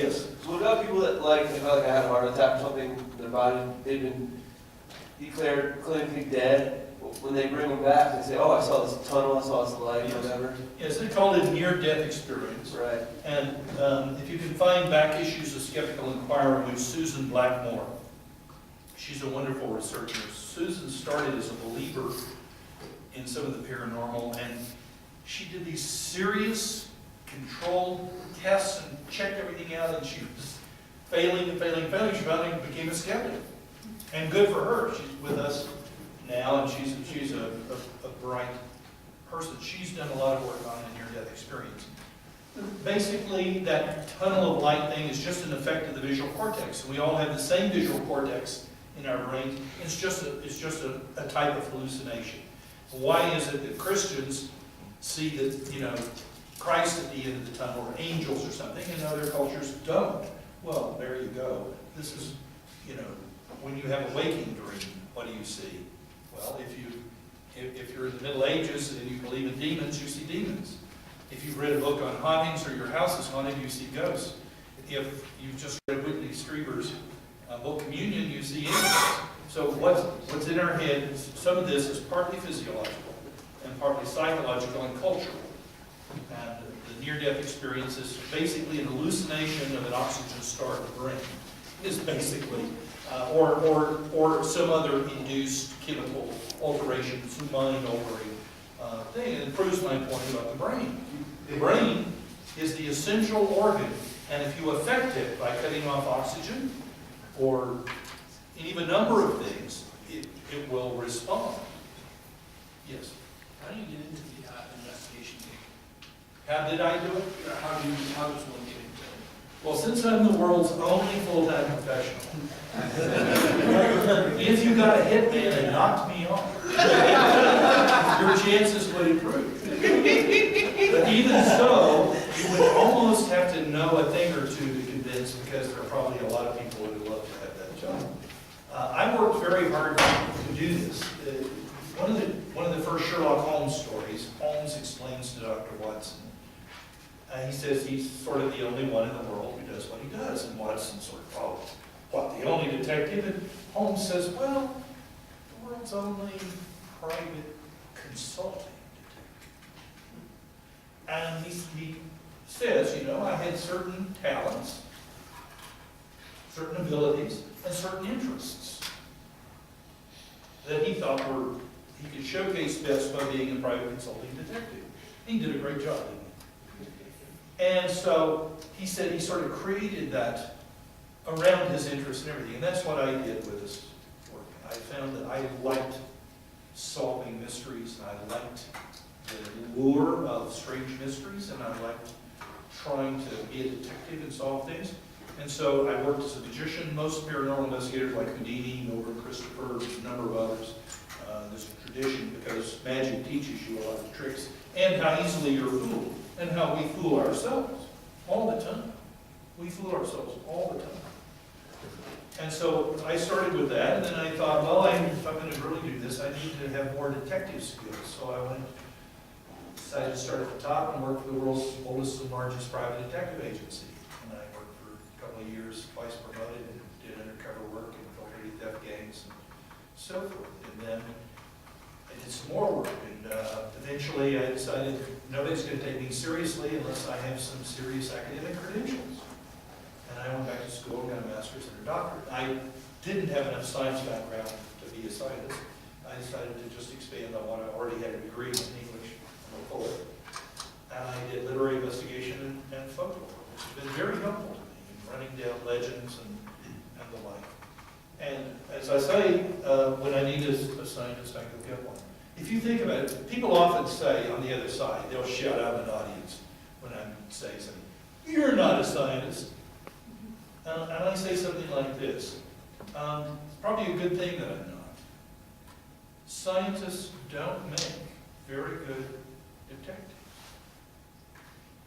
Yes. So what about people that like I had a heart attack or something in their body, they've been declared clinically dead. When they bring them back, they say, oh, I saw this tunnel, I saw this light, Yes. whatever. Yes, they call it a near-death experience. Right. And if you can find back issues of Skeptical Inquirer with Susan Blackmore, she's a wonderful researcher. Susan started as a believer in some of the paranormal, and she did these serious, controlled tests and checked everything out, and she was failing and failing and failing. She finally became a skeptic. And good for her. She's with us now, and she's a bright person. She's done a lot of work on a near-death experience. Basically, that tunnel of light thing is just an effect of the visual cortex. We all have the same visual cortex in our brains. It's just a type of hallucination. Why is it that Christians see that, Christ at the end of the tunnel, or angels or something, and other cultures don't? Well, there you go. This is, when you have a waking dream, what do you see? Well, if you're in the Middle Ages and you believe in demons, you see demons. If you've read a book on hauntings or your house is haunted, you see ghosts. If you've just read Whitley Strieber's book Communion, you see angels. So what's in our head, some of this is partly physiological and partly psychological and cultural. And the near-death experience is basically an hallucination of an oxygen-starved brain. It is basically, or some other induced chemical alteration, some mind-altering thing. And it proves my point about the brain. The brain is the essential organ, and if you affect it by cutting off oxygen or any of a number of things, it will respond. Yes? How do you get into the investigation game? How did I do it? How does one get into it? Well, since I'm the world's only full-time professional, if you got a hitman and knocked me off, your chances would improve. But even so, you would almost have to know a thing or two to convince, because there are probably a lot of people who would love to have that job. I worked very hard to do this. One of the first Sherlock Holmes stories, Holmes explains to Dr. Watson. He says he's sort of the only one in the world who does what he does. And Watson sort of, oh, what, the only detective? And Holmes says, well, the world's only private consulting detective. And he says, I had certain talents, certain abilities, and certain interests that he thought he could showcase best by being a private consulting detective. He did a great job, didn't he? And so he said he sort of created that around his interests and everything. And that's what I did with this work. I found that I liked solving mysteries, and I liked the lure of strange mysteries, and I liked trying to be a detective and solve things. And so I worked as a magician. Most paranormal investigators like Houdini, Milgram Christopher, a number of others. There's a tradition because magic teaches you a lot of tricks and how easily you're fooled and how we fool ourselves all the time. We fool ourselves all the time. And so I started with that, and then I thought, well, if I'm going to really do this, I need to have more detective skills. So I decided to start at the top and work for the world's oldest and largest private detective agency. And I worked for a couple of years, twice promoted, and did undercover work, infiltrated theft gangs, and so forth. And then I did some more work, and eventually I decided nobody's going to take me seriously unless I have some serious academic credentials. And I went back to school and got a master's and a doctorate. I didn't have enough science background to be a scientist. I decided to just expand on what I already had a degree in English. I'm a poet. And I did literary investigation and folklore, which has been very helpful to me in running down legends and the like. And as I say, when I need a scientist, I go get one. If you think about it, people often say on the other side, they'll shout out in an audience when I'm saying something, "You're not a scientist." And I say something like this. It's probably a good thing that I'm not. Scientists don't make very good detectives.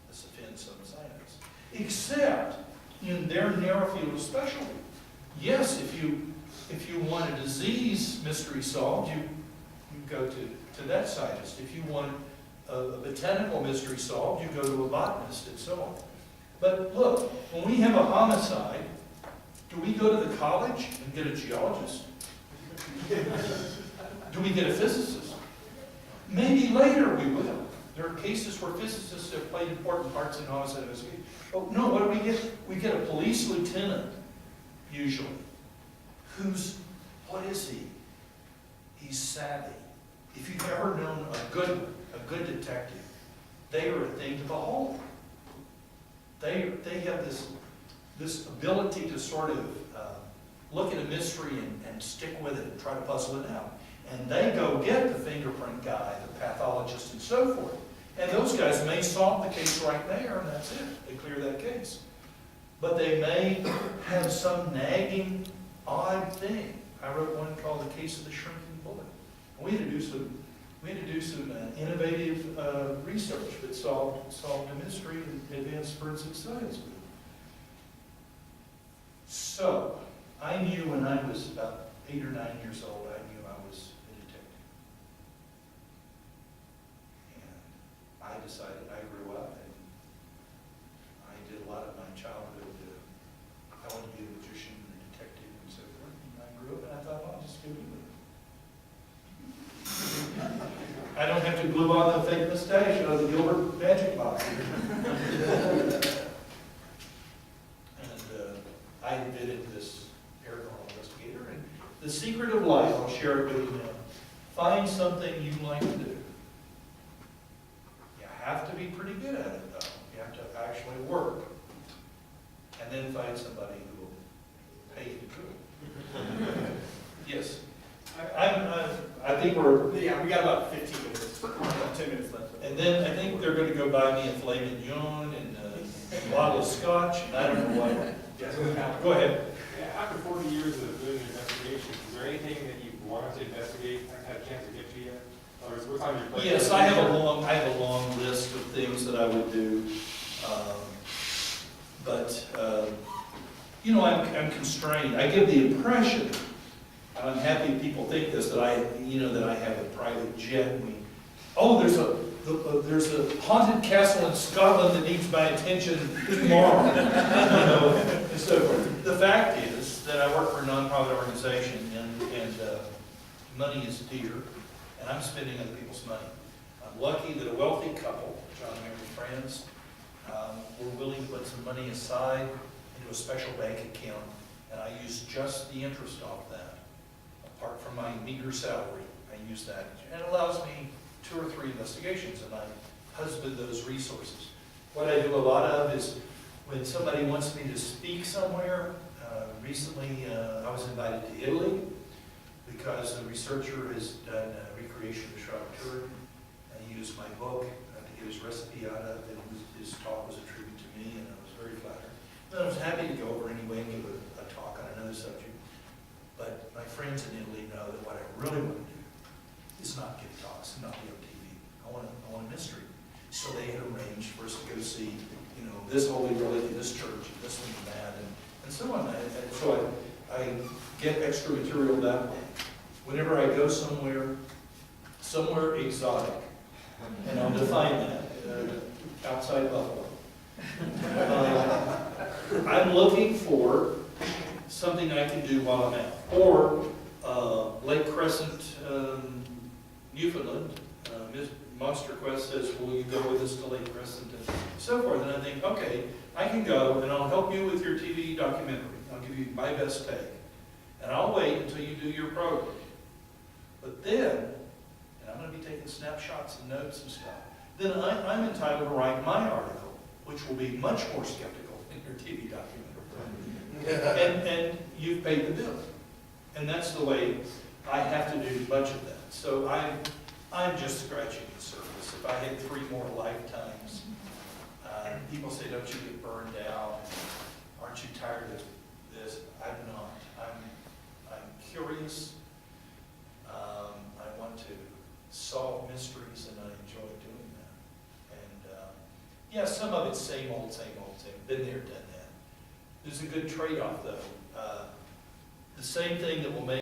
This offends some scientists. Except in their narrow field of specialty. Yes, if you want a disease mystery solved, you go to that scientist. If you want a botanical mystery solved, you go to a botanist, and so on. But look, when we have a homicide, do we go to the college and get a geologist? Do we get a physicist? Maybe later we will. There are cases where physicists have played important parts in homicide investigation. Oh, no, what do we get? We get a police lieutenant, usually, who's, what is he? He's savvy. If you've ever known a good detective, they are a thing to behold. They have this ability to sort of look at a mystery and stick with it and try to puzzle it out. And they go get the fingerprint guy, the pathologist, and so forth. And those guys may solve the case right there, and that's it. They clear that case. But they may have some nagging, odd thing. I wrote one called The Case of the Shrinking Bullet. We had to do some innovative research that solved a mystery and advanced forensic science. So, I knew when I was about 8 or 9 years old, I knew I was a detective. And I decided, I grew up and I did a lot of my childhood. I wanted to be a magician and a detective and so forth. And I grew up and I thought, well, I'll just go do it. I don't have to glue on the fake mustache or the Gilbert magic box. And I invented this paranormal investigator. And the secret of life, I'll share it with you now. Find something you like to do. You have to be pretty good at it, though. You have to actually work. And then find somebody who will pay you to do it. Yes. I think we're... Yeah, we got about 15 minutes, 10 minutes left. And then I think they're going to go buy me a filet mignon and a bottle of scotch, and I don't know what. Yes, Go ahead. Yeah, after 40 years of doing investigations, is there anything that you wanted to investigate that had a chance to get to yet? Or what's on your plate? Yes, I have a long list of things that I would do. You know, I'm constrained. I give the impression, and I'm happy people think this, that I have a private jet. There's a haunted castle in Scotland that needs my attention tomorrow. And so forth. The fact is that I work for a nonprofit organization, and money is dear, and I'm spending other people's money. I'm lucky that a wealthy couple, John and Mary Franz, were willing to put some money aside into a special bank account, and I use just the interest off that. Apart from my meager salary, I use that. And it allows me 2 or 3 investigations, and I husband those resources. What I do a lot of is when somebody wants me to speak somewhere. Recently, I was invited to Italy because a researcher has done a recreation of the Shroud of Turin, and he used my book to get his recipe out of, and his talk was attributed to me, and I was very flattered. And I was happy to go over anyway and give a talk on another subject. But my friends in Italy know that what I really want to do is not give talks and not be on TV. I want a mystery. So they had arranged for us to go see, this holy relic in this church, and this one and that, and so on. And so I get extra material that way. Whenever I go somewhere exotic, and I'll define that, outside Buffalo, I'm looking for something I can do while I'm out. Or Lake Crescent, Newfoundland, Monster Quest says, will you go with us to Lake Crescent and so forth. And I think, okay, I can go and I'll help you with your TV documentary. I'll give you my best take. And I'll wait until you do your program. But then, and I'm going to be taking snapshots and notes and stuff, then I'm entitled to write my article, which will be much more skeptical than your TV documentary. And you've paid the bill. And that's the way I have to do much of that. So I'm just scratching the surface. If I had 3 more lifetimes, people say, don't you get burned out? Aren't you tired of this? I'm not. I'm curious. I want to solve mysteries, and I enjoy doing that. And yeah, some of it's same old, same old, same. Been there, done that. There's a good trade-off, though. The same thing that will make